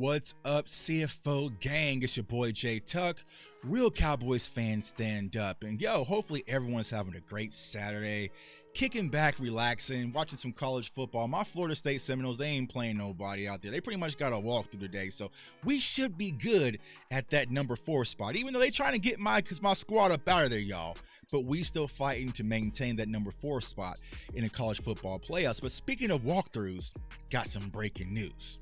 What's up, CFO gang? It's your boy J Tuck. Real Cowboys fans stand up. And yo, hopefully everyone's having a great Saturday. Kicking back, relaxing, watching some college football. My Florida State Seminoles, they ain't playing nobody out there. They pretty much got to walk through today. So we should be good at that number 4 spot. Even though they trying to get my squad up out of there, y'all. But we still fighting to maintain that number 4 spot in the college football playoffs. But speaking of walkthroughs, got some breaking news.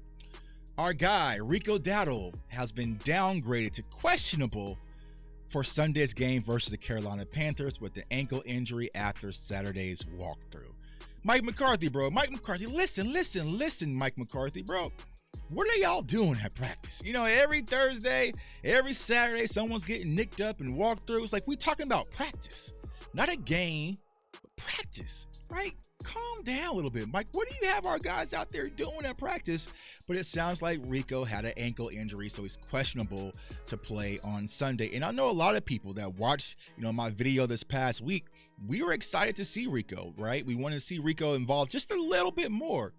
Our guy, Rico Dowdle, has been downgraded to questionable for Sunday's game versus the Carolina Panthers with the ankle injury after Saturday's walkthrough. Mike McCarthy, bro. Mike McCarthy, listen, Mike McCarthy, bro. What are y'all doing at practice? You know, every Thursday, every Saturday, someone's getting nicked up and walkthroughs. Like, we talking about practice, not a game, but practice, right? Calm down a little bit, Mike. What do you have our guys out there doing at practice? But it sounds like Rico had an ankle injury, so he's questionable to play on Sunday. And I know a lot of people that watched, my video this past week, we were excited to see Rico, right? We want to see Rico involved just a little bit more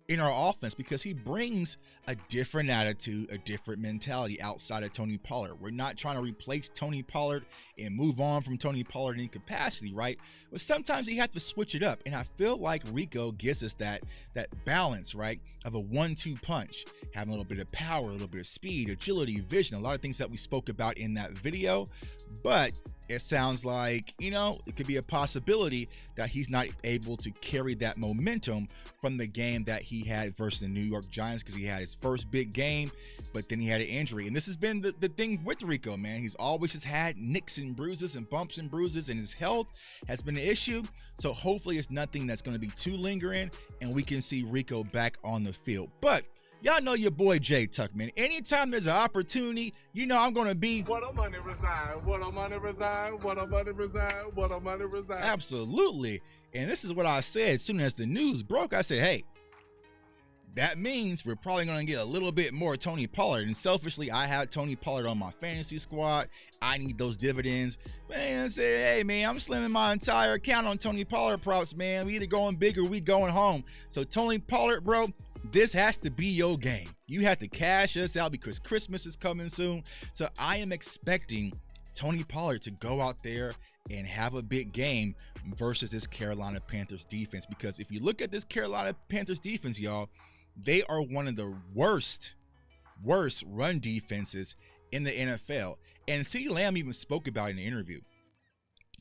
in our offense because he brings a different attitude, a different mentality outside of Tony Pollard. We're not trying to replace Tony Pollard and move on from Tony Pollard in capacity, right? But sometimes you have to switch it up. And I feel like Rico gives us that balance, right? Of a 1-2 punch, having a little bit of power, a little bit of speed, agility, vision, a lot of things that we spoke about in that video. But it sounds like, it could be a possibility that he's not able to carry that momentum from the game that he had versus the New York Giants because he had his first big game, but then he had an injury. And this has been the thing with Rico, man. He's always just had nicks and bruises and bumps and bruises, and his health has been an issue. So hopefully it's nothing that's going to be too lingering, and we can see Rico back on the field. But y'all know your boy J Tuck, man. Anytime there's an opportunity, I'm going to be what a money resign, what a money resign, what a money resign, what a money resign. Absolutely. And this is what I said as soon as the news broke. I said, hey, that means we're probably going to get a little bit more Tony Pollard. And selfishly, I had Tony Pollard on my fantasy squad. I need those dividends. Man, I said, hey, man, I'm slimming my entire account on Tony Pollard props, man. We either going big or we going home. So Tony Pollard, bro, this has to be your game. You have to cash us out because Christmas is coming soon. So I am expecting Tony Pollard to go out there and have a big game versus this Carolina Panthers defense. Because if you look at this Carolina Panthers defense, y'all, they are one of the worst run defenses in the NFL. And CeeDee Lamb even spoke about it in an interview.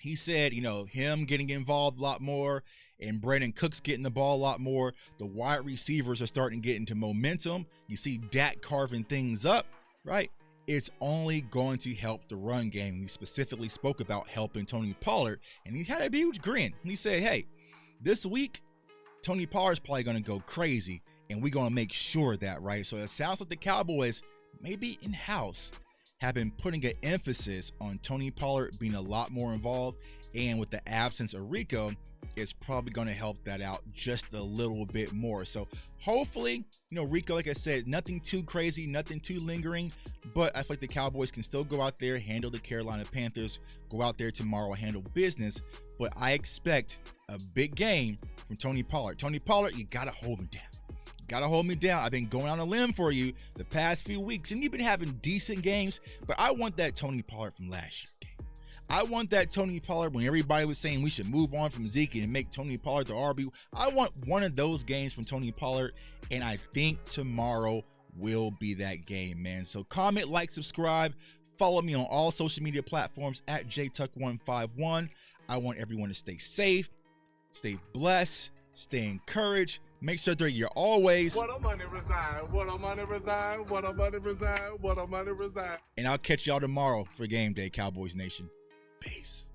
He said, him getting involved a lot more and Brandon Cooks getting the ball a lot more. The wide receivers are starting to get into momentum. You see Dak carving things up, right? It's only going to help the run game. He specifically spoke about helping Tony Pollard, and he had a huge grin. He said, hey, this week, Tony Pollard's probably going to go crazy, and we're going to make sure of that, right? So it sounds like the Cowboys, maybe in-house, have been putting an emphasis on Tony Pollard being a lot more involved, and with the absence of Rico, it's probably going to help that out just a little bit more. So hopefully, Rico, like I said, nothing too crazy, nothing too lingering, but I feel like the Cowboys can still go out there, handle the Carolina Panthers, go out there tomorrow, handle business. But I expect a big game from Tony Pollard. Tony Pollard, you got to hold him down. You got to hold me down. I've been going on a limb for you the past few weeks, and you've been having decent games, but I want that Tony Pollard from last year. I want that Tony Pollard when everybody was saying we should move on from Zeke and make Tony Pollard the RB. I want one of those games from Tony Pollard, and I think tomorrow will be that game, man. So comment, like, subscribe, follow me on all social media platforms at JTuck151. I want everyone to stay safe, stay blessed, stay encouraged. Make sure that you're always what a money resign, what a money resign, what a money resign, what a money resign. And I'll catch y'all tomorrow for game day, Cowboys Nation. Peace.